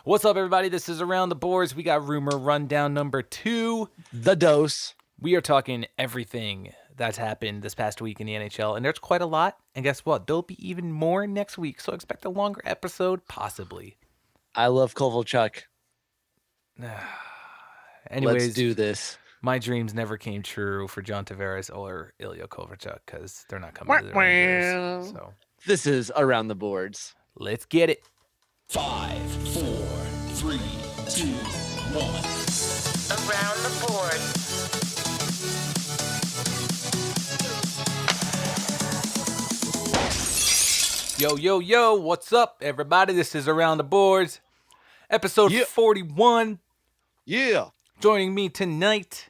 What's up, everybody? This is Around the Boards. We got Rumor Rundown number 2. The dose. We are talking everything that's happened this past week in the NHL, and there's quite a lot. And guess what? There'll be even more next week, so expect a longer episode, possibly. I love Kovalchuk. Anyways, let's do this. My dreams never came true for John Tavares or Ilya Kovalchuk because they're not coming to the Rangers. So this is Around the Boards. Let's get it. 5, 4, 3, 2, 1. Around the board. Yo, yo, yo, what's up, everybody? This is Around the Boards, episode 41. Yeah. Joining me tonight,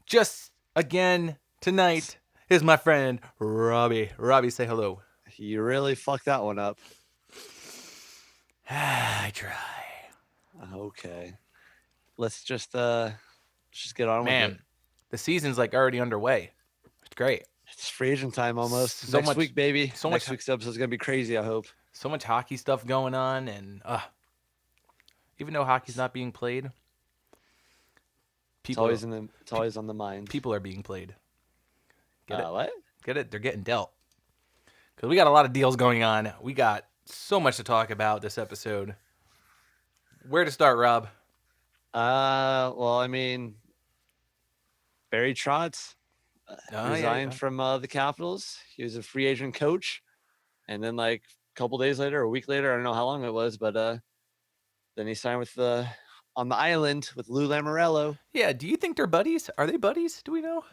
just again tonight, is my friend Robbie. Robbie, say hello. You really fucked that one up. I try. Okay. Let's just get on with it. The season's like already underway. It's great. It's free agent time almost. So Next much, week, baby. So Next much, week's episode is going to be crazy, I hope. So much hockey stuff going on, and even though hockey's not being played, it's always on the mind. People are being played. Get it? What? Get it? They're getting dealt. Because we got a lot of deals going on. We got so much to talk about this episode. Where to start, Rob? Well, I mean, Barry Trotz resigned from the Capitals. He was a free agent coach. And then like a couple days later, or a week later, I don't know how long it was, but then he signed with on the island with Lou Lamoriello. Yeah, do you think they're buddies? Are they buddies? Do we know?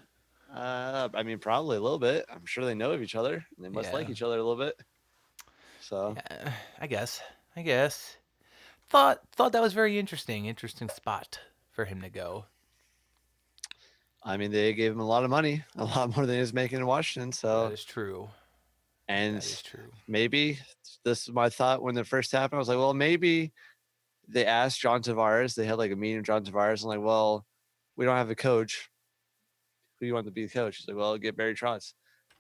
I mean, probably a little bit. I'm sure they know of each other. They must like each other a little bit. So, yeah, I guess. Thought that was very interesting spot for him to go. I mean, they gave him a lot of money, a lot more than he was making in Washington. So that is true. And that is true. Maybe this is my thought when it first happened. I was like, well, maybe they asked John Tavares. They had like a meeting with John Tavares. I'm like, well, we don't have a coach. Who do you want to be the coach? He's like, well, get Barry Trotz.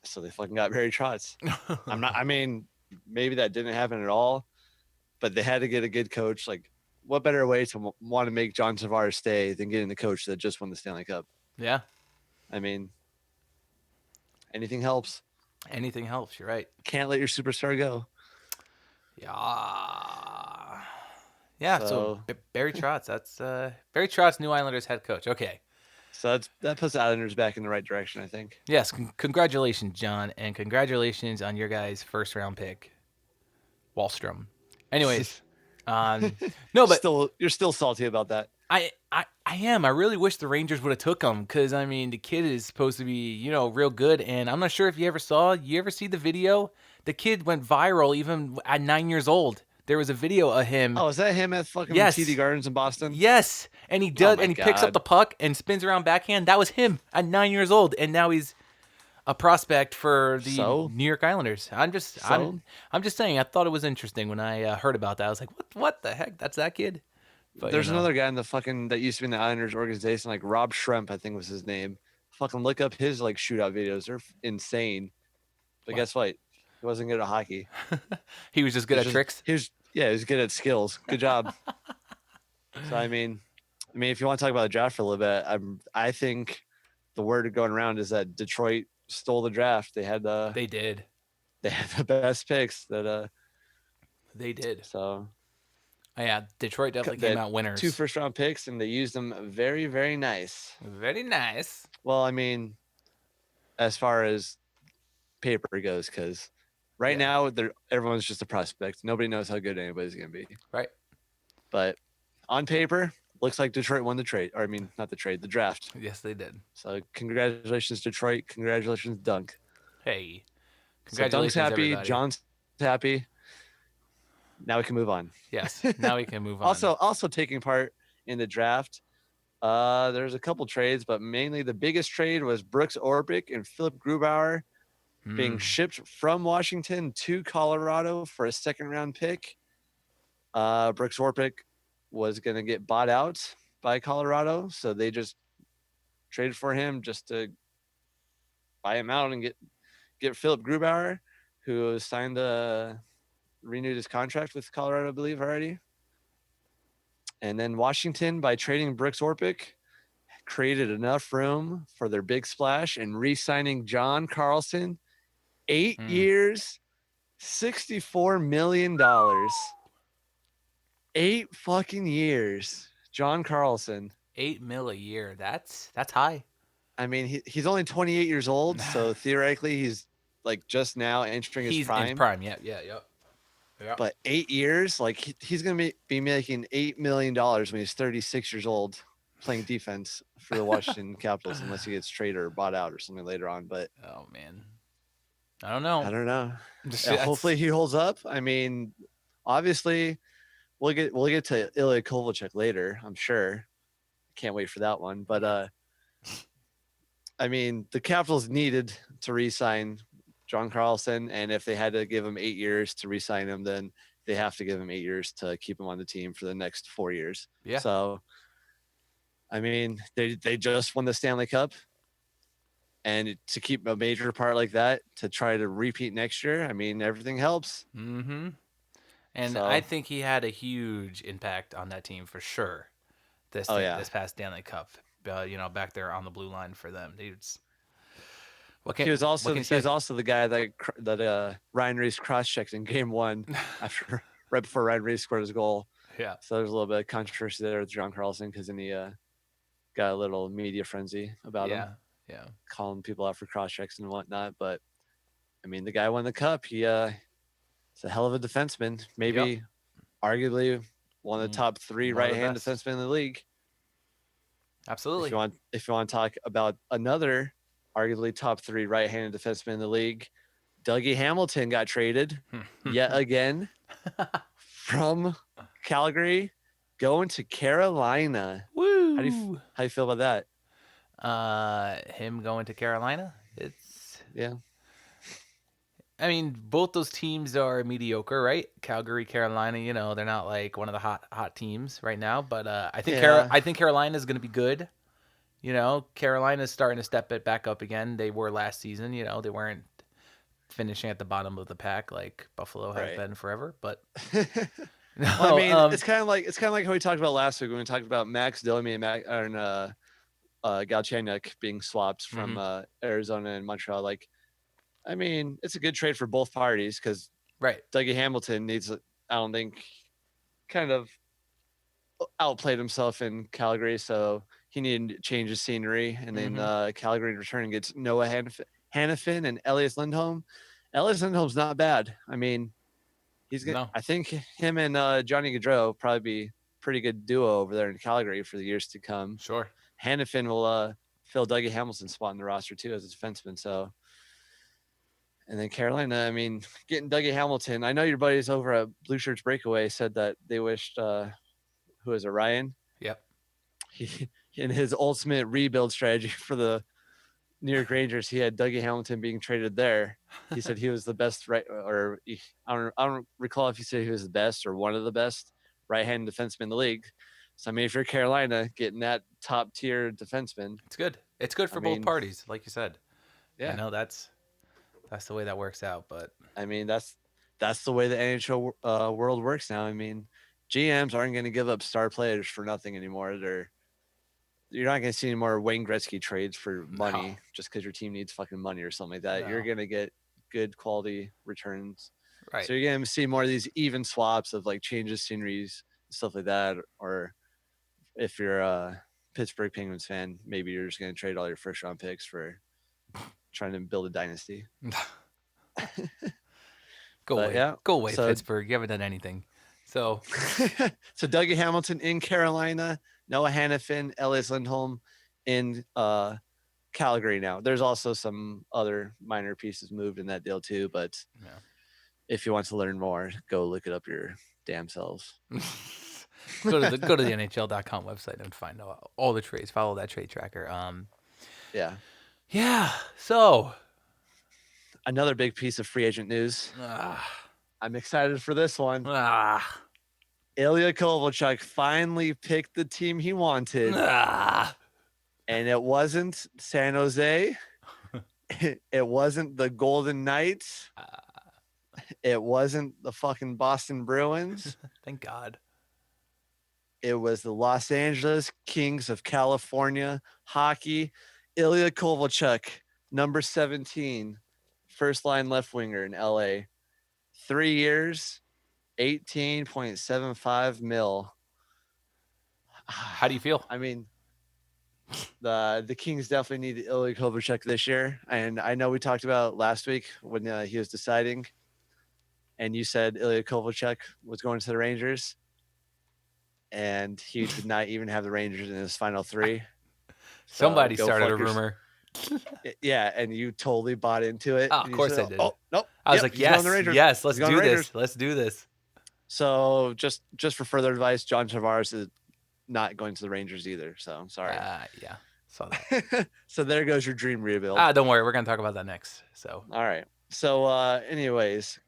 So they fucking got Barry Trotz. I mean, maybe that didn't happen at all, but they had to get a good coach. Like, what better way to want to make John Tavares stay than getting the coach that just won the Stanley Cup? Yeah. I mean, anything helps. Anything helps. You're right. Can't let your superstar go. Yeah. Yeah. So Barry Trotz. That's Barry Trotz, New Islanders head coach. Okay. So that puts the Islanders back in the right direction, I think. Yes. Congratulations, John, and congratulations on your guys' first round pick, Wahlstrom. Anyways, no, but you're still salty about that. I am. I really wish the Rangers would have took him because, I mean, the kid is supposed to be, real good. And I'm not sure if you ever see the video? The kid went viral even at 9 years old. There was a video of him. Oh, is that him at fucking TD Gardens in Boston? Yes. And he does, and he picks up the puck and spins around backhand. That was him at 9 years old. And now he's a prospect for the New York Islanders. I'm just saying, I thought it was interesting when I heard about that. I was like, what the heck? That's that kid? But, there's another guy in the that used to be in the Islanders organization, like Rob Schremp, I think was his name. Fucking look up his like shootout videos. They're insane. But guess what? He wasn't good at hockey. He was just good at tricks. He was good at skills. Good job. So I mean, if you want to talk about the draft for a little bit, I think the word going around is that Detroit stole the draft. They had They did. They had the best picks that They did. So yeah, Detroit definitely came out winners. 2 first-round picks, and they used them very, very nice. Very nice. Well, I mean, as far as paper goes, because right now everyone's just a prospect. Nobody knows how good anybody's going to be. Right. But on paper, looks like Detroit won the trade. Or I mean, not the trade, the draft. Yes, they did. So congratulations, Detroit. Congratulations, Dunk. Hey. Congratulations, so Dunk's happy. Everybody. John's happy. Now we can move on. Yes, now we can move on. Also taking part in the draft, there's a couple trades, but mainly the biggest trade was Brooks Orpik and Philip Grubauer being shipped from Washington to Colorado for a second-round pick. Brooks Orpik was going to get bought out by Colorado, so they just traded for him just to buy him out and get Philip Grubauer, who signed renewed his contract with Colorado, I believe, already. And then Washington, by trading Brooks Orpik, created enough room for their big splash and re-signing John Carlson, 8 years, $64 million. 8 fucking years. John Carlson. $8 million a year. That's high. I mean, he's only 28 years old, so theoretically he's like just now entering his prime. He's in prime. Yeah. But 8 years, like he's gonna be making $8 million when he's 36 years old, playing defense for the Washington Capitals, unless he gets traded or bought out or something later on. But oh man, I don't know. Yeah, hopefully he holds up. I mean, obviously, we'll get to Ilya Kovalchuk later, I'm sure. Can't wait for that one. But I mean, the Capitals needed to re-sign John Carlson, and if they had to give him 8 years to re-sign him, then they have to give him 8 years to keep him on the team for the next 4 years. Yeah. So, I mean, they just won the Stanley Cup, and to keep a major part like that to try to repeat next year, I mean, everything helps. Mm-hmm. And I think he had a huge impact on that team for sure. This past Stanley Cup, back there on the blue line for them, dudes. He was also the guy that Ryan Reese cross-checked in Game 1 right before Ryan Reese scored his goal. Yeah. So there's a little bit of controversy there with John Carlson because then he got a little media frenzy about him. Yeah. Calling people out for cross-checks and whatnot. But, I mean, the guy won the Cup. He's a hell of a defenseman. Maybe arguably one of the top 3 right-hand defensemen in the league. Absolutely. If you want to talk about another arguably top 3 right-handed defenseman in the league, Dougie Hamilton got traded yet again from Calgary, going to Carolina. Woo! How do you feel about that? Him going to Carolina? Yeah. I mean, both those teams are mediocre, right? Calgary, Carolina, they're not like one of the hot teams right now. But I think Carolina is going to be good. Carolina's starting to step it back up again. They were last season. They weren't finishing at the bottom of the pack like Buffalo has been forever. But I mean, it's kind of like how we talked about last week when we talked about Max Domi and Galchenyuk being swapped from Arizona and Montreal. Like, I mean, it's a good trade for both parties because Dougie Hamilton needs, I don't think, kind of outplayed himself in Calgary, so he needed to change his scenery. And then Calgary in return gets Noah Hannafin and Elias Lindholm. Elias Lindholm's not bad. I mean, I think him and Johnny Gaudreau probably be a pretty good duo over there in Calgary for the years to come. Sure. Hannafin will fill Dougie Hamilton's spot in the roster too as a defenseman. So. And then Carolina, I mean, getting Dougie Hamilton. I know your buddies over at Blue Shirts Breakaway said that they wished, who is it, Ryan? Yep. He, in his ultimate rebuild strategy for the New York Rangers, he had Dougie Hamilton being traded there. He said he was the best I don't recall if he said he was the best or one of the best right-hand defensemen in the league. So, I mean, if you're Carolina, getting that top-tier defenseman. It's good. It's good for both parties, like you said. Yeah. That's the way that works out. But I mean, that's the way the NHL world works now. I mean, GMs aren't going to give up star players for nothing anymore. You're not going to see any more Wayne Gretzky trades for money just because your team needs fucking money or something like that. No. You're going to get good quality returns. Right. So you're going to see more of these even swaps of like changes, sceneries, stuff like that. Or if you're a Pittsburgh Penguins fan, maybe you're just going to trade all your first round picks for trying to build a dynasty. Go away, Pittsburgh. You haven't done anything. So Dougie Hamilton in Carolina, Noah Hannafin, Elias Lindholm in Calgary now. There's also some other minor pieces moved in that deal too, but if you want to learn more, go look it up your damn selves. go to the NHL.com website and find out all the trades. Follow that trade tracker. Yeah. So another big piece of free agent news. I'm excited for this one. Ilya Kovalchuk finally picked the team he wanted. And it wasn't San Jose. It wasn't the Golden Knights. It wasn't the fucking Boston Bruins. Thank God. It was the Los Angeles Kings of California hockey. Ilya Kovalchuk, number 17, first line left winger in LA. 3 years, 18.75 mil. How do you feel? I mean, the Kings definitely need Ilya Kovalchuk this year. And I know we talked about last week when he was deciding, and you said Ilya Kovalchuk was going to the Rangers, and he did not even have the Rangers in his final 3. So Somebody started Fluckers. a rumor. Yeah, and you totally bought into it. Oh, of course I did. Oh, nope. I was like, yes, let's do this. Let's do this. So just for further advice, John Tavares is not going to the Rangers either. So I'm sorry. Yeah, saw that. So there goes your dream rebuild. Don't worry. We're going to talk about that next. So. All right. So anyways,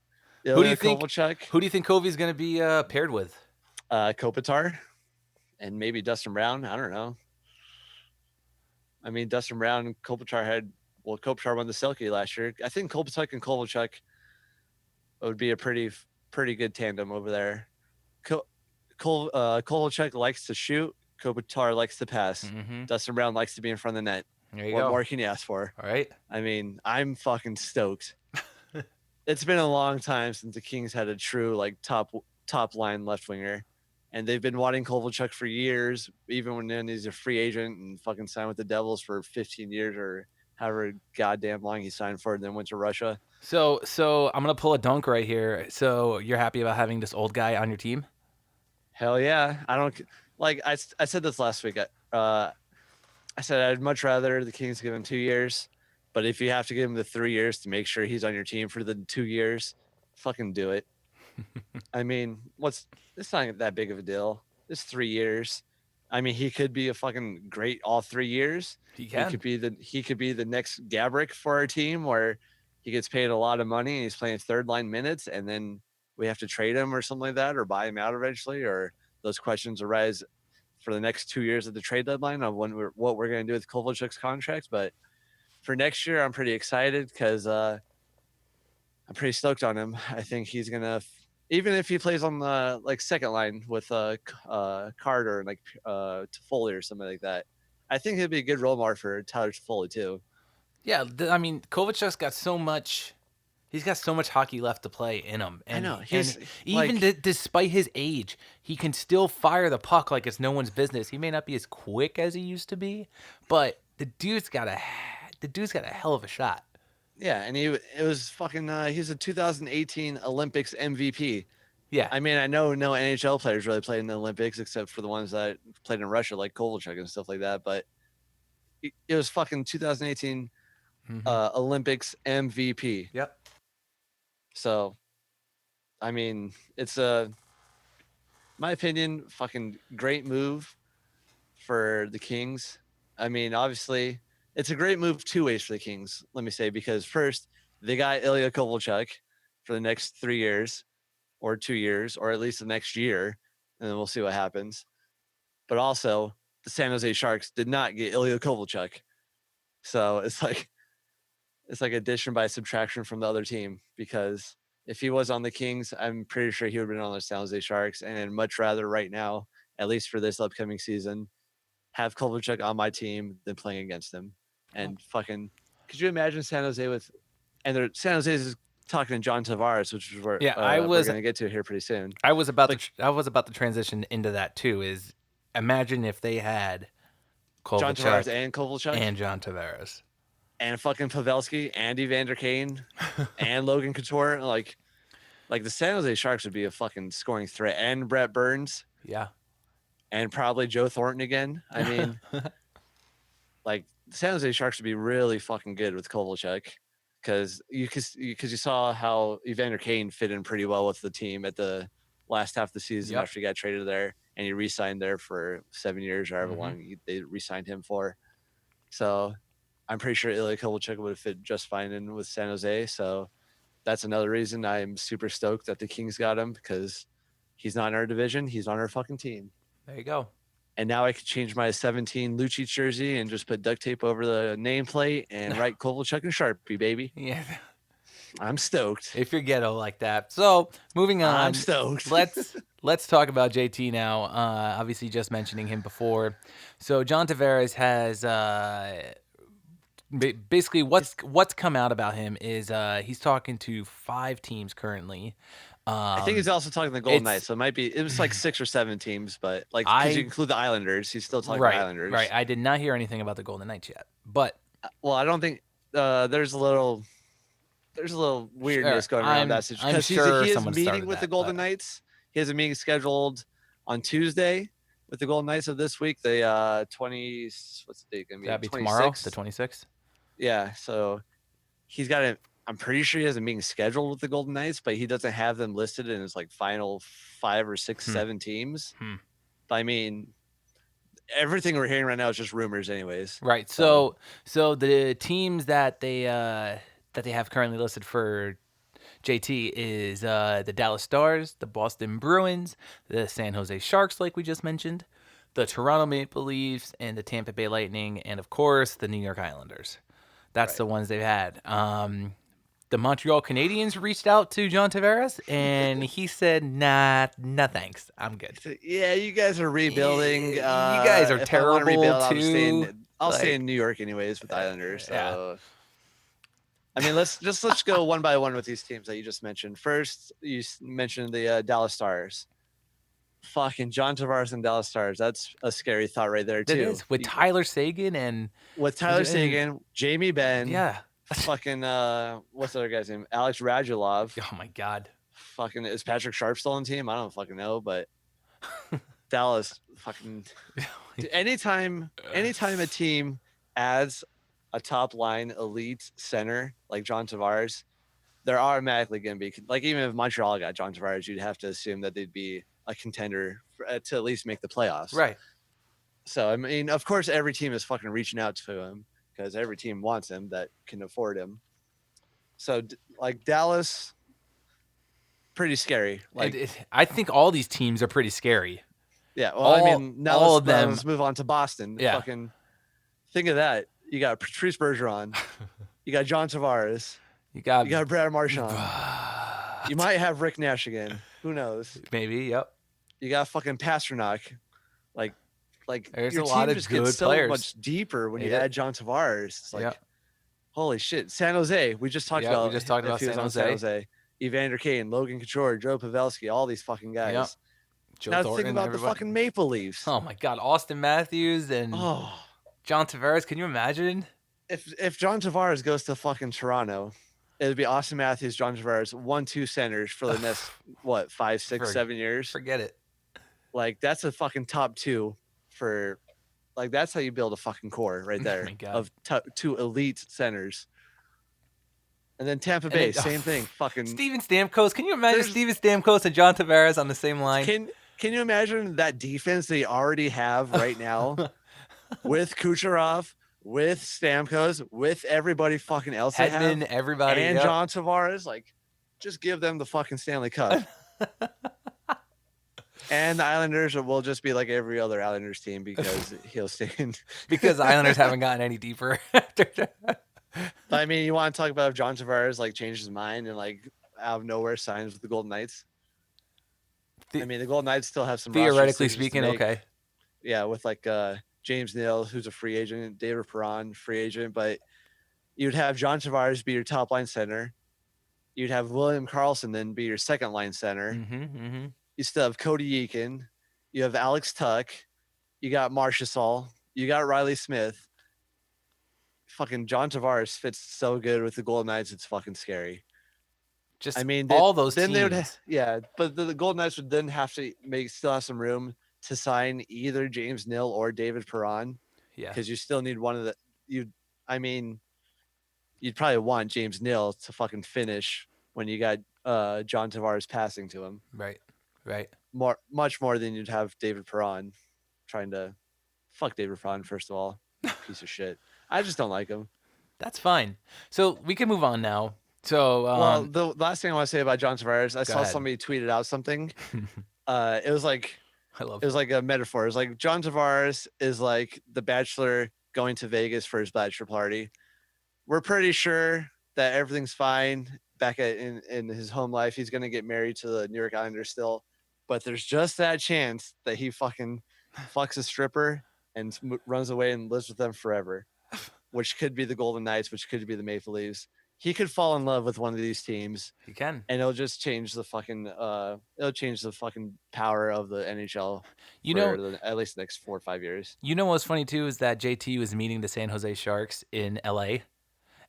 who do you think Kovalchuk, is going to be paired with? Kopitar and maybe Dustin Brown. I don't know. I mean, Dustin Brown and Kopitar won the Selke last year. I think Kopitar and Kovalchuk would be a pretty good tandem over there. Kovalchuk likes to shoot. Kopitar likes to pass. Mm-hmm. Dustin Brown likes to be in front of the net. What more can you ask for? All right. I mean, I'm fucking stoked. It's been a long time since the Kings had a true like top line left winger. And they've been wanting Kovalchuk for years, even when he's a free agent and fucking signed with the Devils for 15 years or however goddamn long he signed for and then went to Russia. So I'm going to pull a dunk right here. So you're happy about having this old guy on your team? Hell yeah. I don't like, I said this last week. I said I'd much rather the Kings give him 2 years, but if you have to give him the 3 years to make sure he's on your team for the 2 years, fucking do it. I mean, it's not that big of a deal. It's 3 years. I mean, he could be a fucking great all 3 years. He could be the next Gabrick for our team, where he gets paid a lot of money and he's playing third line minutes, and then we have to trade him or something like that, or buy him out eventually, or those questions arise for the next 2 years of the trade deadline on what we're going to do with Kovalchuk's contract. But for next year, I'm pretty excited because I'm pretty stoked on him. I think he's gonna. Even if he plays on the like second line with Carter and like Toffoli or something like that, I think he'd be a good role model for Tyler Toffoli too. Yeah, I mean, Kovalchuk's got so much. He's got so much hockey left to play in him, and I know even despite his age, he can still fire the puck like it's no one's business. He may not be as quick as he used to be, but the dude's got a hell of a shot. Yeah, and he's a 2018 Olympics MVP. Yeah. I mean, I know no NHL players really played in the Olympics except for the ones that played in Russia, like Kovalchuk and stuff like that. But it was fucking 2018 Olympics MVP. Yep. So, I mean, it's my opinion, fucking great move for the Kings. I mean, obviously, it's a great move 2 ways for the Kings, let me say, because first, they got Ilya Kovalchuk for the next 3 years or 2 years, or at least the next year, and then we'll see what happens. But also, the San Jose Sharks did not get Ilya Kovalchuk. So it's like addition by subtraction from the other team, because if he was on the Kings, I'm pretty sure he would have been on the San Jose Sharks, and I'd much rather right now, at least for this upcoming season, have Kovalchuk on my team than playing against him. And fucking, could you imagine San Jose San Jose is talking to John Tavares, which is where we're going to get to here pretty soon. I was about to transition into that too. Is imagine if they had Kovalchuk, John Tavares and Kovalchuk and John Tavares and fucking Pavelski and Evander Kane and Logan Couture, like the San Jose Sharks would be a fucking scoring threat, and Brett Burns. Yeah. And probably Joe Thornton again. I mean, like the San Jose Sharks would be really fucking good with Kovalchuk, because you saw how Evander Kane fit in pretty well with the team at the last half of the season after he got traded there, and he re-signed there for 7 years or however long they re-signed him for. So I'm pretty sure Ilya Kovalchuk would have fit just fine in with San Jose. So that's another reason I'm super stoked that the Kings got him, because he's not in our division. He's on our fucking team. There you go. And now I could change my 17 Lucic jersey and just put duct tape over the nameplate and write Kovalchuk and Sharpie, baby. Yeah. I'm stoked. If you're ghetto like that. So moving on. I'm stoked. Let's talk about JT now. Obviously, just mentioning him before. So John Tavares has basically what's come out about him is he's talking to 5 teams currently. I think he's also talking to the Golden Knights, so it was like 6 or 7 teams, but like because you include the Islanders, he's still talking to the Islanders. Right. I did not hear anything about the Golden Knights yet, but well, I don't think there's a little weirdness going around that situation because he is meeting with the Golden Knights. He has a meeting scheduled on Tuesday with the Golden Knights of this week. The 20, what's the date gonna be? That'd be tomorrow, the 26th. Yeah, so he's got a. I'm pretty sure he has a meeting scheduled with the Golden Knights, but he doesn't have them listed in his like final 5 or 6, 7 teams. But I mean, everything we're hearing right now is just rumors, anyways. Right. So the teams that they have currently listed for JT is the Dallas Stars, the Boston Bruins, the San Jose Sharks, like we just mentioned, the Toronto Maple Leafs, and the Tampa Bay Lightning, and of course the New York Islanders. That's the ones they've had. The Montreal Canadiens reached out to John Tavares, and he said, "Nah, no thanks. I'm good." Yeah, you guys are rebuilding. You guys are terrible too. I'll stay in New York anyways with the Islanders. So. I mean, let's go one by one with these teams that you just mentioned. First, you mentioned the Dallas Stars. Fucking John Tavares and Dallas Stars. That's a scary thought right there too. It is with Tyler Seguin and Jamie Benn. Yeah. Fucking what's the other guy's name? Alex Radulov. Oh my God. Fucking is Patrick Sharp still on the team? I don't fucking know, but Dallas fucking anytime a team adds a top line elite center like John Tavares, they're automatically going to be like, even if Montreal got John Tavares, you'd have to assume that they'd be a contender to at least make the playoffs. Right. So, I mean, of course, every team is fucking reaching out to him because every team wants him that can afford him. So, like Dallas, pretty scary. Like, I think all these teams are pretty scary. Yeah. Well, now let's move on to Boston. Yeah. Fucking think of that. You got Patrice Bergeron. You got John Tavares. You got Brad Marchand. You might have Rick Nash again. Who knows? Maybe. Yep. You got fucking Pasternak. Like there's your a team lot of just good gets players. So much deeper when you add John Tavares. It's like, holy shit. San Jose. We just talked about. We just talked about San Jose. Evander Kane, Logan Couture, Joe Pavelski, all these fucking guys. Yep. Joe now Thornton, think about the fucking Maple Leafs. Oh my God, Austin Matthews and John Tavares. Can you imagine? If John Tavares goes to fucking Toronto, it would be Austin Matthews, John Tavares, 1-2 centers for the next 5, 6, 7 years. Forget it. Like that's a fucking top 2 for, like that's how you build a fucking core right there of 2 elite centers. And then Tampa Bay, same thing. Fucking Steven Stamkos. Can you imagine Steven Stamkos and John Tavares on the same line? Can you imagine that defense they already have right now with Kucherov, with Stamkos, with everybody fucking else they have, everybody, and John Tavares? Like, just give them the fucking Stanley Cup. And the Islanders will just be like every other Islanders team because he'll stay in. Because the Islanders haven't gotten any deeper after that. But I mean, you want to talk about if John Tavares like changed his mind and like out of nowhere signs with the Golden Knights? I mean, the Golden Knights still have some theoretically speaking, okay. Yeah, with like James Neal, who's a free agent, David Perron, free agent, but you'd have John Tavares be your top line center. You'd have William Carlsson then be your second line center. You still have Cody Eakin. You have Alex Tuck. You got Marchessault. You got Riley Smith. Fucking John Tavares fits so good with the Golden Knights. It's fucking scary. All those then teams. They would, but the Golden Knights would then have to still have some room to sign either James Neal or David Perron. Yeah. Because you still need one of the you'd probably want James Neal to fucking finish when you got John Tavares passing to him. Right. Much more than you'd have David Perron trying to fuck David Perron, first of all. Piece of shit. I just don't like him. That's fine. So we can move on now. So the last thing I want to say about John Tavares, I saw somebody tweeted out something. It was like a metaphor. It was like John Tavares is like the Bachelor going to Vegas for his bachelor party. We're pretty sure that everything's fine in his home life. He's gonna get married to the New York Islanders still, but there's just that chance that he fucking fucks a stripper and runs away and lives with them forever, which could be the Golden Knights, which could be the Maple Leafs. He could fall in love with one of these teams. He can, and it'll just change the fucking power of the NHL. At least the next 4 or 5 years. You know what's funny too is that JT was meeting the San Jose Sharks in LA.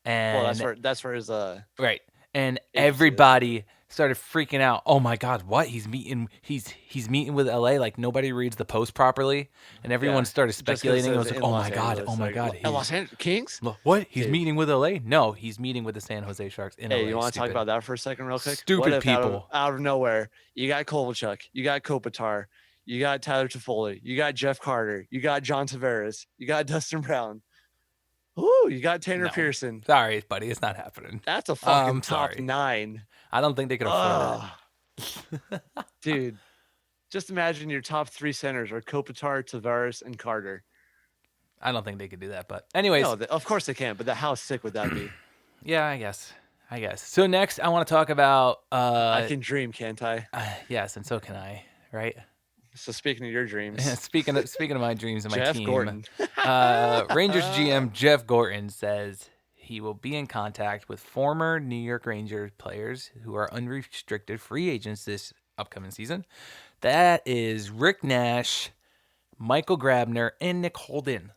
And that's where his right. And everybody started freaking out. Oh my God, what? He's meeting with LA, like nobody reads the post properly. And everyone started speculating. It was like, oh my God. Los Angeles Kings? What? He's meeting with LA? No, he's meeting with the San Jose Sharks in LA. Hey, you want to talk about that for a second real quick? Stupid people. Out of nowhere, you got Kovalchuk, you got Kopitar, you got Tyler Toffoli, you got Jeff Carter, you got John Tavares, you got Dustin Brown. Ooh, you got Tanner Pearson. Sorry, buddy. It's not happening. That's a fucking top 9. I don't think they could afford that. Dude, just imagine your top 3 centers are Kopitar, Tavares, and Carter. I don't think they could do that. But anyways. No, of course they can. But how sick would that be? Yeah, I guess. So next, I want to talk about... I can dream, can't I? Yes, and so can I, right? So speaking of your dreams, speaking of my dreams and my Jeff team, Gorton. Rangers GM Jeff Gorton says he will be in contact with former New York Rangers players who are unrestricted free agents this upcoming season. That is Rick Nash, Michael Grabner, and Nick Holden.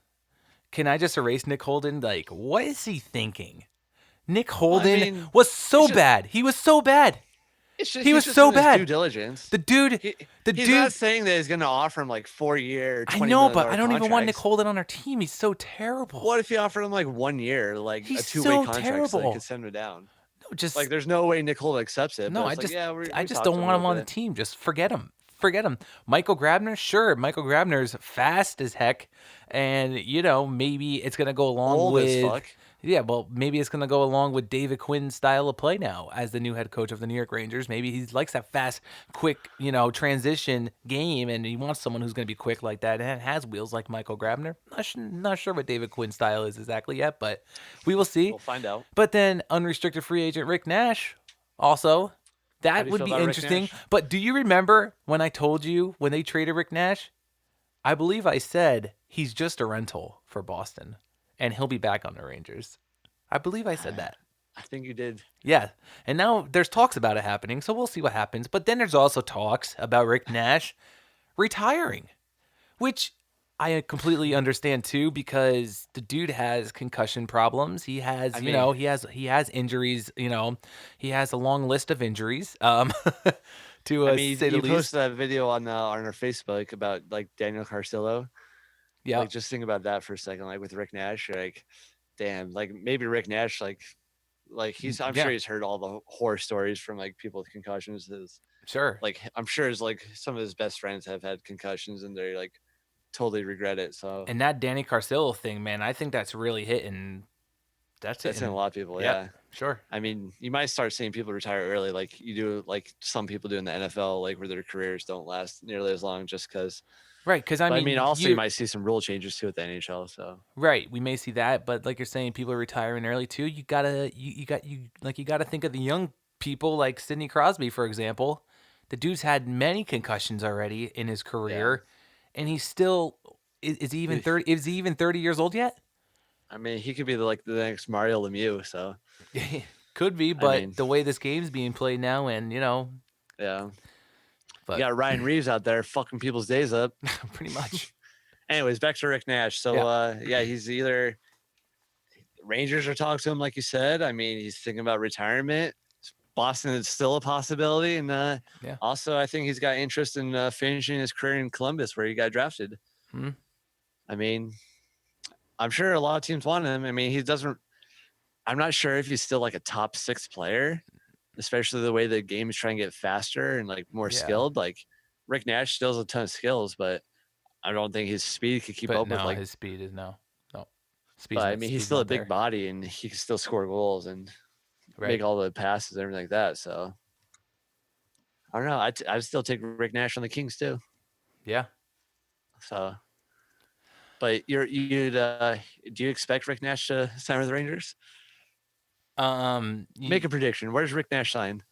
Can I just erase Nick Holden? Like, what is he thinking? Nick Holden was so bad. He was so bad. He was so bad. Due diligence. The dude. He's not saying that he's going to offer him like 4 year. $20 I know, but million I don't even want Nick contracts. Holden on our team. He's so terrible. What if he offered him like 1 year, like He's a 2-way so contract, terrible. so they could send him down? No, just like there's no way Nick Holden accepts it. No, but I it's just, like, I just don't want him on the team. Just forget him. Michael Grabner, sure. Michael Grabner's fast as heck, and maybe it's gonna go along Old with. As fuck. Yeah, well, maybe it's going to go along with David Quinn's style of play now as the new head coach of the New York Rangers. Maybe he likes that fast, quick, transition game, and he wants someone who's going to be quick like that and has wheels like Michael Grabner. Not sure what David Quinn's style is exactly yet, but we will see. We'll find out. But then unrestricted free agent Rick Nash also. That would be interesting. But do you remember when I told you when they traded Rick Nash? I believe I said he's just a rental for Boston. And he'll be back on the Rangers. I believe I said that. I think you did. Yeah. And now there's talks about it happening, so we'll see what happens. But then there's also talks about Rick Nash retiring, which I completely understand too, because the dude has concussion problems. He has, he has injuries. He has a long list of injuries. To say the least. You posted that video on our Facebook about like Daniel Carcillo. Yeah. Like, just think about that for a second. Like with Rick Nash, like, damn, like maybe Rick Nash, like I'm sure he's heard all the horror stories from like people with concussions. Sure. Like I'm sure some of his best friends have had concussions and they're like totally regret it. So. And that Danny Carcillo thing, man, I think that's really hitting. That's hitting a lot of people. Yeah. Sure. I mean, you might start seeing people retire early, like you do, like some people do in the NFL, like where their careers don't last nearly as long just because. Right, because also you might see some rule changes too at the NHL. So right, we may see that, but like you're saying, people are retiring early too. You gotta think of the young people like Sidney Crosby, for example. The dude's had many concussions already in his career, and he's still is he even 30? Is he even 30 years old yet? I mean, he could be the next Mario Lemieux. So could be, but the way this game's being played now, and yeah. But you got Ryan Reeves out there fucking people's days up. Pretty much. Anyways, back to Rick Nash. So, he's either Rangers are talking to him, like you said. I mean, he's thinking about retirement. Boston is still a possibility. And also, I think he's got interest in finishing his career in Columbus, where he got drafted. Hmm. I mean, I'm sure a lot of teams want him. I mean, I'm not sure if he's still like a top 6 player. Especially the way the game is trying to get faster and like more skilled. Like Rick Nash still has a ton of skills, but I don't think his speed could keep up with like his speed is no. But I mean, he's still a big body and he can still score goals and make all the passes and everything like that. So I don't know. I'd still take Rick Nash on the Kings too. Yeah. So, but do you expect Rick Nash to sign with the Rangers? Make a prediction. Where's Rick Nash sign?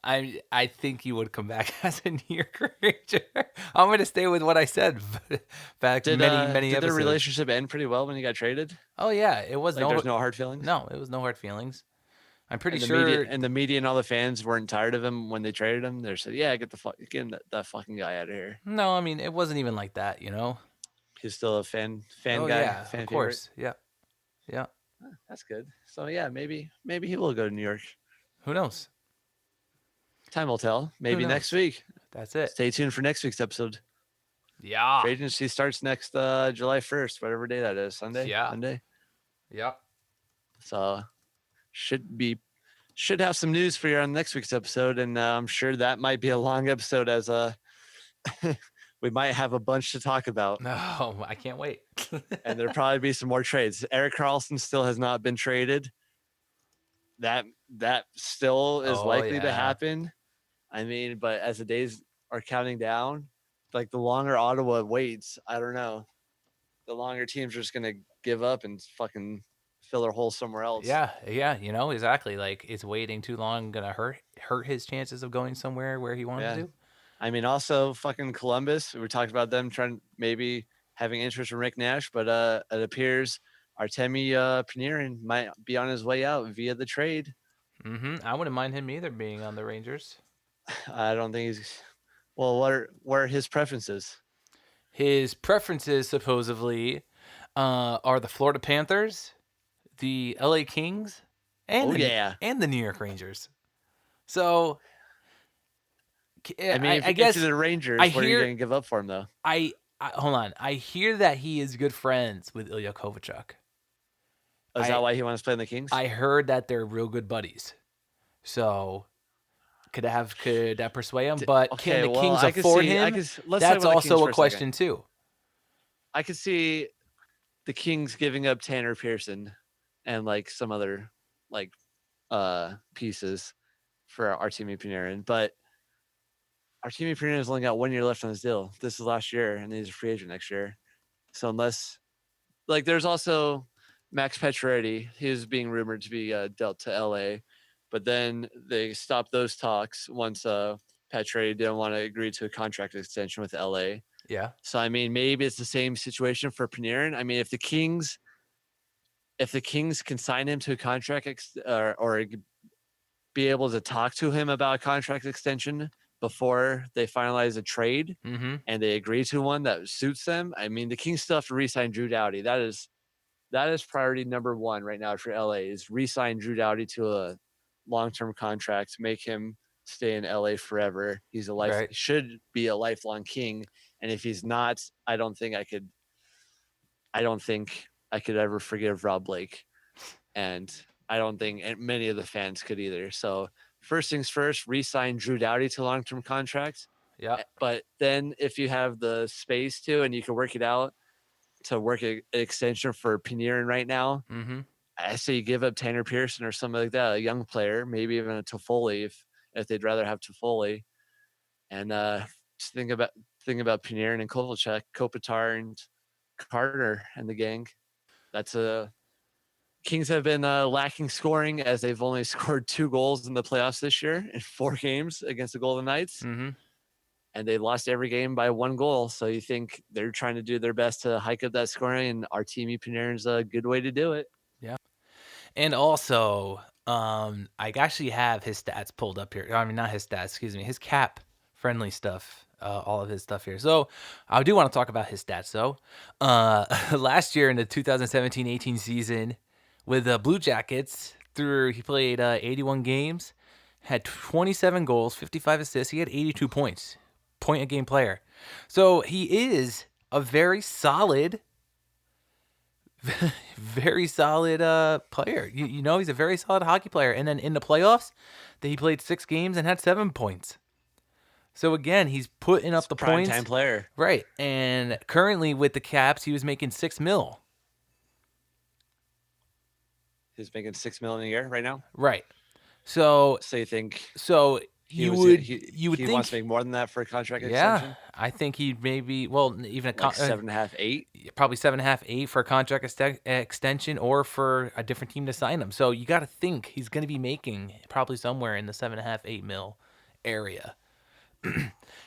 I think he would come back as a New York Ranger. I'm going to stay with what I said back many Did episodes. their relationship end pretty well when he got traded? Oh yeah, it was there's no hard feelings. No, it was no hard feelings. I'm pretty and sure. The media and all the fans weren't tired of him when they traded him. They said, "Yeah, get that fucking guy out of here." No, I mean it wasn't even like that. He's still a fan oh, guy. Yeah, fan of course. Yeah. That's good. So yeah, maybe he will go to New York. Who knows? Time will tell. Maybe next week. That's it. Stay tuned for next week's episode. Yeah. Free agency starts next July 1st, whatever day that is. Sunday? Yeah. Monday? Yeah. So should have some news for you on next week's episode, and I'm sure that might be a long episode as we might have a bunch to talk about. No, I can't wait. And there'll probably be some more trades. Erik Carlsson still has not been traded. That still is likely to happen. I mean, but as the days are counting down, like the longer Ottawa waits, I don't know. The longer teams are just gonna give up and fucking fill their hole somewhere else. Yeah, exactly. Like, is waiting too long gonna hurt his chances of going somewhere where he wanted to? I mean, also fucking Columbus. We talked about them trying maybe having interest in Rick Nash, but it appears Artemi Panarin might be on his way out via the trade. I wouldn't mind him either being on the Rangers. I don't think he's. Well, what are his preferences? His preferences supposedly are the Florida Panthers, the LA Kings, and the New York Rangers. So, I mean, I guess to the Rangers, what are you going to give up for him, though? I hold on. I hear that he is good friends with Ilya Kovalchuk. Is that why he wants to play in the Kings? I heard that they're real good buddies. So, could that persuade him? But can the Kings afford him? That's also a question too. I could see the Kings giving up Tanner Pearson and like some other like pieces for Artemi Panarin, but Artemi Panarin has only got 1 year left on his deal. This is last year, and he's a free agent next year. So unless, like, there's also Max Pacioretty. He was being rumored to be dealt to LA, but then they stopped those talks once Pacioretty didn't want to agree to a contract extension with LA. Yeah. So I mean, maybe it's the same situation for Panarin. I mean, if the Kings can sign him to a contract or be able to talk to him about a contract extension before they finalize a trade and they agree to one that suits them. I mean, the Kings still have to re-sign Drew Doughty. That is priority number one right now for LA is re-sign Drew Doughty to a long-term contract, make him stay in LA forever. He's should be a lifelong King. And if he's not, I don't think I could ever forgive Rob Blake. And I don't think many of the fans could either. So first things first, re-sign Drew Doughty to long-term contracts. Yeah. But then if you have the space to, and you can work it out to work an extension for Panarin right now, I say you give up Tanner Pearson or something like that, a young player, maybe even a Toffoli if they'd rather have Toffoli. And just think about Panarin and Kovalchuk, Kopitar and Carter and the gang. That's Kings have been lacking scoring as they've only scored 2 goals in the playoffs this year in 4 games against the Golden Knights. And they lost every game by 1 goal. So you think they're trying to do their best to hike up that scoring, and Artemi Panarin's a good way to do it. Yeah. And also, I actually have his stats pulled up here. I mean, not his stats, excuse me, his cap friendly stuff, all of his stuff here. So I do want to talk about his stats, though. Last year in the 2017-18 season with the Blue Jackets, he played 81 games, had 27 goals, 55 assists. He had 82 points. Point-a-game player. So he is a very solid player. He's a very solid hockey player. And then in the playoffs, he played 6 games and had 7 points. So again, he's putting up the points. Prime-time player. Right. And currently with the Caps, he was making $6 million. He's making $6 million a year right now? Right. So you think... So you would think wants to make more than that for a contract yeah, extension. I think he'd maybe even like 7.5, 8. Probably 7.5, 8 for a contract extension, or for a different team to sign him. So you got to think he's going to be making probably somewhere in the 7.5, 8 mil area.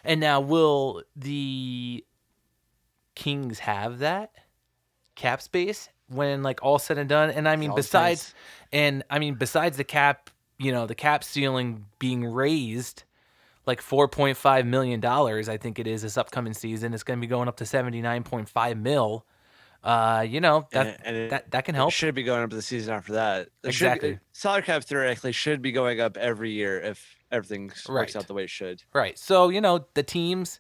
And now, will the Kings have that cap space when like all said and done? And I mean, besides the cap, the cap ceiling being raised like $4.5 million, I think it is this upcoming season. It's going to be going up to 79.5 mil. That can help. It should be going up the season after that. Exactly. Salary cap theoretically should be going up every year if everything works out the way it should. Right. So, the teams,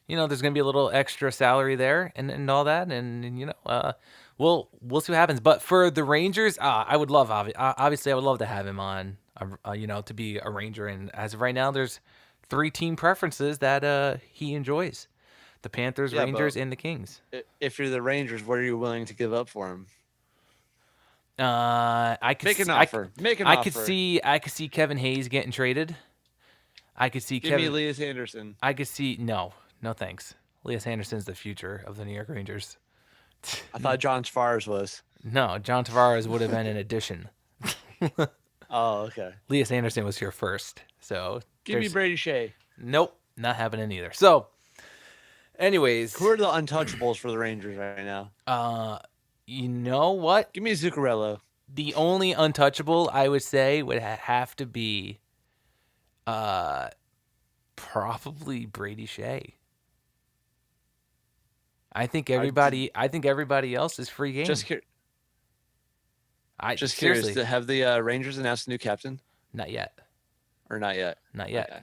there's going to be a little extra salary there and all that. And we'll see what happens. But for the Rangers, I would love, obviously, I would love to have him on, to be a Ranger. And as of right now, there's 3 team preferences that he enjoys: the Panthers, Rangers, and the Kings. If you're the Rangers, what are you willing to give up for him? I could make an offer. I could see Kevin Hayes getting traded. I could see Give me Elias Anderson. I could see no thanks. Elias Anderson's the future of the New York Rangers. I thought John Tavares was. No, John Tavares would have been an addition. Oh, okay. Elias Anderson was here first, so give me Brady Shea. Nope, not happening either. So, anyways, who are the untouchables for the Rangers right now? You know what? Give me Zuccarello. The only untouchable I would say would have to be, probably Brady Shea. I think everybody else is free game. Just curious. Have the Rangers announced a new captain? Not yet. Or not yet? Not yet. Okay.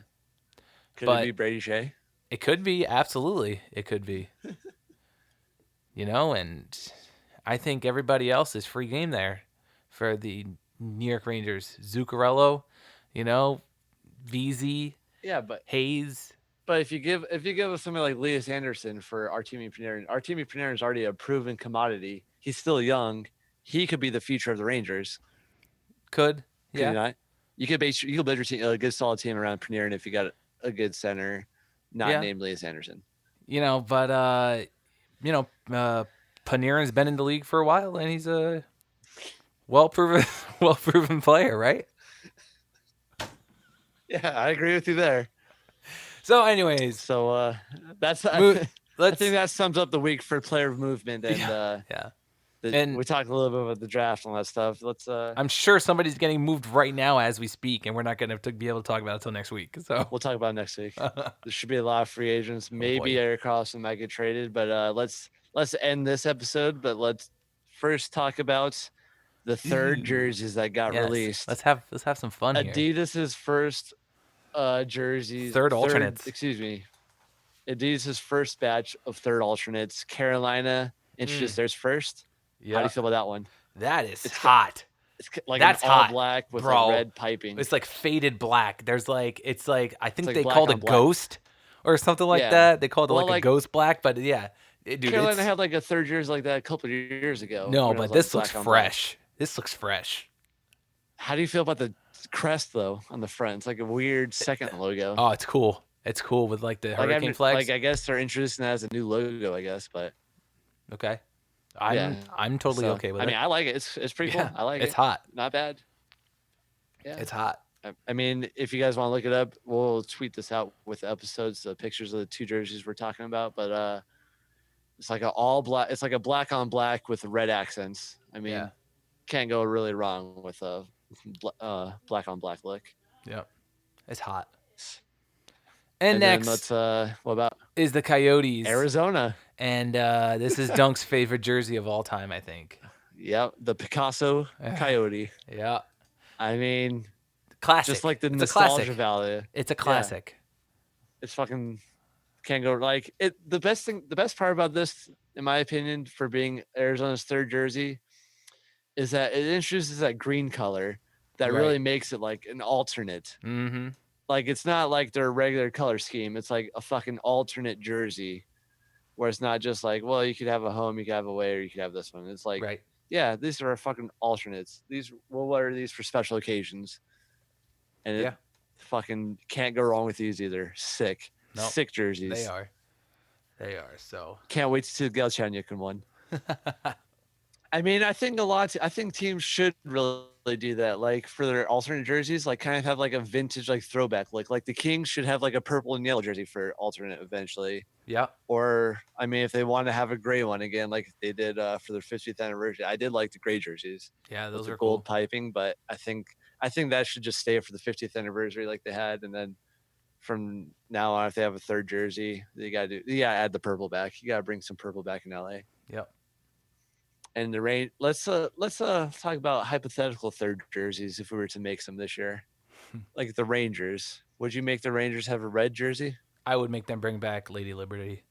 Could it be Brady Shea? It could be. Absolutely. It could be. And I think everybody else is free game there for the New York Rangers. Zuccarello, VZ, but Hayes. But if you give us somebody like Elias Anderson for Artemi Panarin is already a proven commodity. He's still young. He could be the future of the Rangers. Could you not? You could build your team, a good solid team around Panarin if you got a good center, not named Elias Anderson. But Panarin's been in the league for a while, and he's a well-proven player, right? Yeah, I agree with you there. So, anyways, I think that sums up the week for player movement, and and we talked a little bit about the draft and all that stuff. I'm sure somebody's getting moved right now as we speak, and we're not going to be able to talk about it until next week. So we'll talk about it next week. There should be a lot of free agents. Maybe Erik Carlsson might get traded, but let's end this episode. But let's first talk about the third jerseys that got released. Let's have some fun here. Adidas's first jerseys. Third alternates. Adidas's first batch of third alternates. Carolina introduced theirs first. Yeah. How do you feel about that one? It's hot. It's like that's all hot, black with bro. red piping. It's like faded black. There's I think they black called on it black. Ghost or something like that. They called it a ghost black, but yeah. Dude, Carolina had a third jersey like that a couple of years ago. No, but this looks fresh. This looks fresh. How do you feel about the crest though on the front? It's like a weird second logo. Oh, it's cool. It's cool with the hurricane flags. I guess they're introducing that as a new logo. I guess, but okay. I'm totally okay with it. I mean, I like it. It's pretty cool. I like it. It's hot. Not bad. Yeah. It's hot. I mean, if you guys want to look it up, we'll tweet this out with the episodes, the pictures of the two jerseys we're talking about. But it's like all black. It's like a black on black with red accents. I mean, can't go really wrong with a black on black look. Yep. It's hot. And next, let's what about is the Coyotes, Arizona, and this is Dunk's favorite jersey of all time, I think. Yep, the Picasso Coyote. Yeah, I mean, classic. Just like the nostalgia value. It's a classic. Yeah. It's fucking can't go like it. The best part about this, in my opinion, for being Arizona's third jersey, is that it introduces that green color that really makes it like an alternate. Mm-hmm. Like, it's not like their regular color scheme. It's like a fucking alternate jersey where it's not just like, well, you could have a home, you could have a away, or you could have this one. It's like, yeah, these are fucking alternates. We'll wear these for special occasions. And Fucking can't go wrong with these either. Sick. Nope. Sick jerseys. They are. So can't wait to see the Galchenyuk in one. I mean, I think teams should really do that. Like for their alternate jerseys, like kind of have like a vintage like throwback. Like the Kings should have like a purple and yellow jersey for alternate eventually. Yeah. Or I mean, if they want to have a gray one again, like they did for their 50th anniversary, I did like the gray jerseys. Yeah, those are gold cool. piping, but I think that should just stay for the 50th anniversary like they had, and then from now on, if they have a third jersey, you gotta add the purple back. You gotta bring some purple back in LA. Yep. And the rain. Let's talk about hypothetical third jerseys if we were to make some this year, like the Rangers. Would you make the Rangers have a red jersey? I would make them bring back Lady Liberty.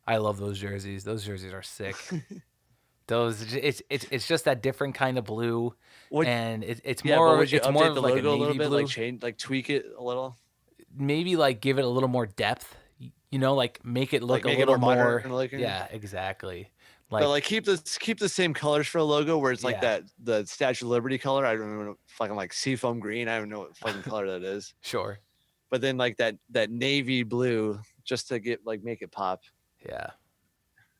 I love those jerseys. Those jerseys are sick. It's just that different kind of blue, and it's more. Would you it's update more the like logo a a little navy bit, blue. like change, like tweak it a little? Maybe like give it a little more depth. You know, like make it look a little more. Yeah, exactly. But keep the same colors for a logo where it's like that the Statue of Liberty color. I don't know, fucking like seafoam green. I don't know what fucking color that is. Sure. But then like that navy blue just to make it pop. Yeah.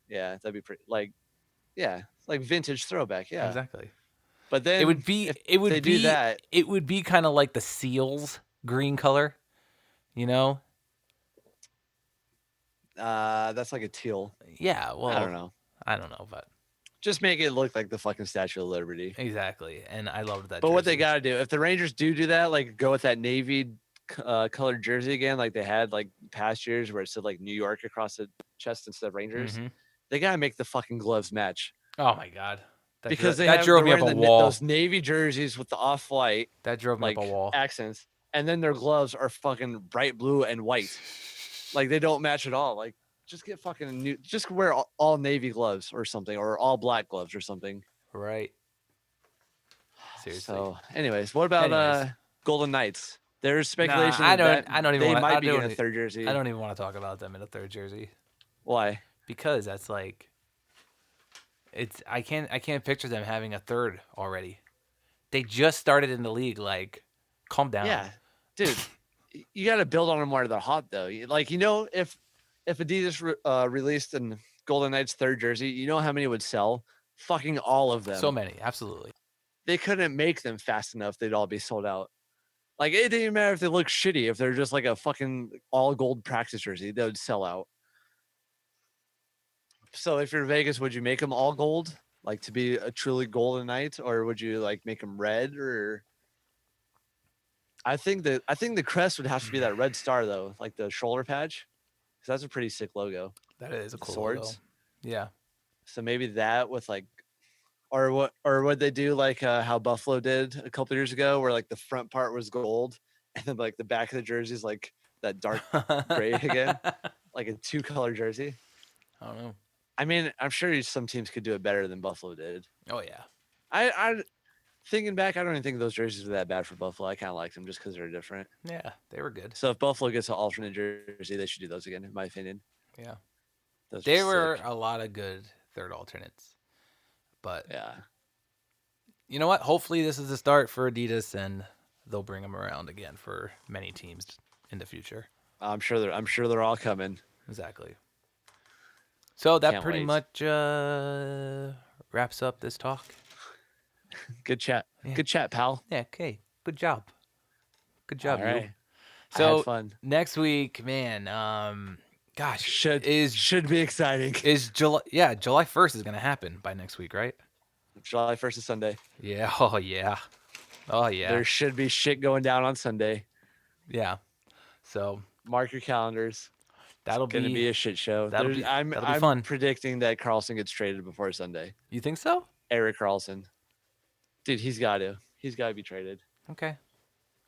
Yeah, that'd be pretty like vintage throwback. Yeah. Exactly. But then it would be kind of like the Seals green color, you know? That's like a teal. Yeah, well, I don't know, but just make it look like the fucking Statue of Liberty. Exactly. And I loved that. But what they got to do, if the Rangers do that, like go with that navy colored jersey again, like they had like past years where it said like New York across the chest instead of Rangers, they got to make the fucking gloves match. Oh my God. That drove me up a wall. Those navy jerseys with the off-white. That drove me up a wall. Accents. And then their gloves are fucking bright blue and white. Like they don't match at all. Like just get fucking new. Just wear all navy gloves or something, or all black gloves or something. Right. Seriously. So, anyways, what about Golden Knights? There's speculation. I don't even. They might be in a third jersey. I don't even want to talk about them in a third jersey. Why? Because that's like. I can't picture them having a third already. They just started in the league. Like, calm down. Yeah, dude. You got to build on them while they're hot, though. Like, if Adidas released a Golden Knights third jersey, you know how many would sell? Fucking all of them. So many, absolutely. They couldn't make them fast enough; they'd all be sold out. Like, it didn't matter if they look shitty. If they're just like a fucking all gold practice jersey, they would sell out. So, if you're Vegas, would you make them all gold, like to be a truly Golden Knight, or would you like make them red? Or I think the crest would have to be that red star though, like the shoulder patch, because that's a pretty sick logo. That is a cool swords. Logo. Yeah. So maybe that with like, or would they do like how Buffalo did a couple years ago, where like the front part was gold and then like the back of the jersey is like that dark gray again, like a 2-color jersey. I don't know. I mean, I'm sure some teams could do it better than Buffalo did. Oh yeah. I thinking back, I don't even think those jerseys were that bad for Buffalo. I kind of liked them just because they're different. Yeah, they were good. So if Buffalo gets an alternate jersey, they should do those again, in my opinion. Yeah. Those there were a lot of good third alternates. But yeah. You know what? Hopefully this is the start for Adidas and they'll bring them around again for many teams in the future. I'm sure they're all coming. Exactly. So that Can't pretty wait. much wraps up this talk. Good chat. Yeah. Good chat, pal. Yeah, okay. Good job. Good job, All you. right. So I had fun. Next week, man, gosh, should be exciting. Is July? Yeah, July 1st is gonna happen by next week, right? July 1st is Sunday. Yeah. Oh yeah. Oh yeah. There should be shit going down on Sunday. Yeah. So mark your calendars. That'll it's gonna be a shit show. That'll be I'm fun. predicting that Carlsson gets traded before Sunday. You think so? Erik Carlsson. Dude, he's got to. He's got to be traded. Okay.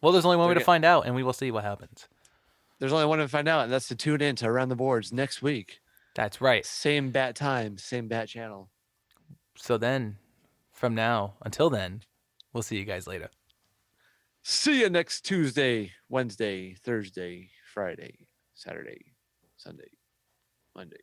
Well, there's only one way to find out, and we will see what happens. There's only one way to find out, and that's to tune in to Around the Boards next week. That's right. Same bat time, same bat channel. So then, from now until then, we'll see you guys later. See you next Tuesday, Wednesday, Thursday, Friday, Saturday, Sunday, Monday.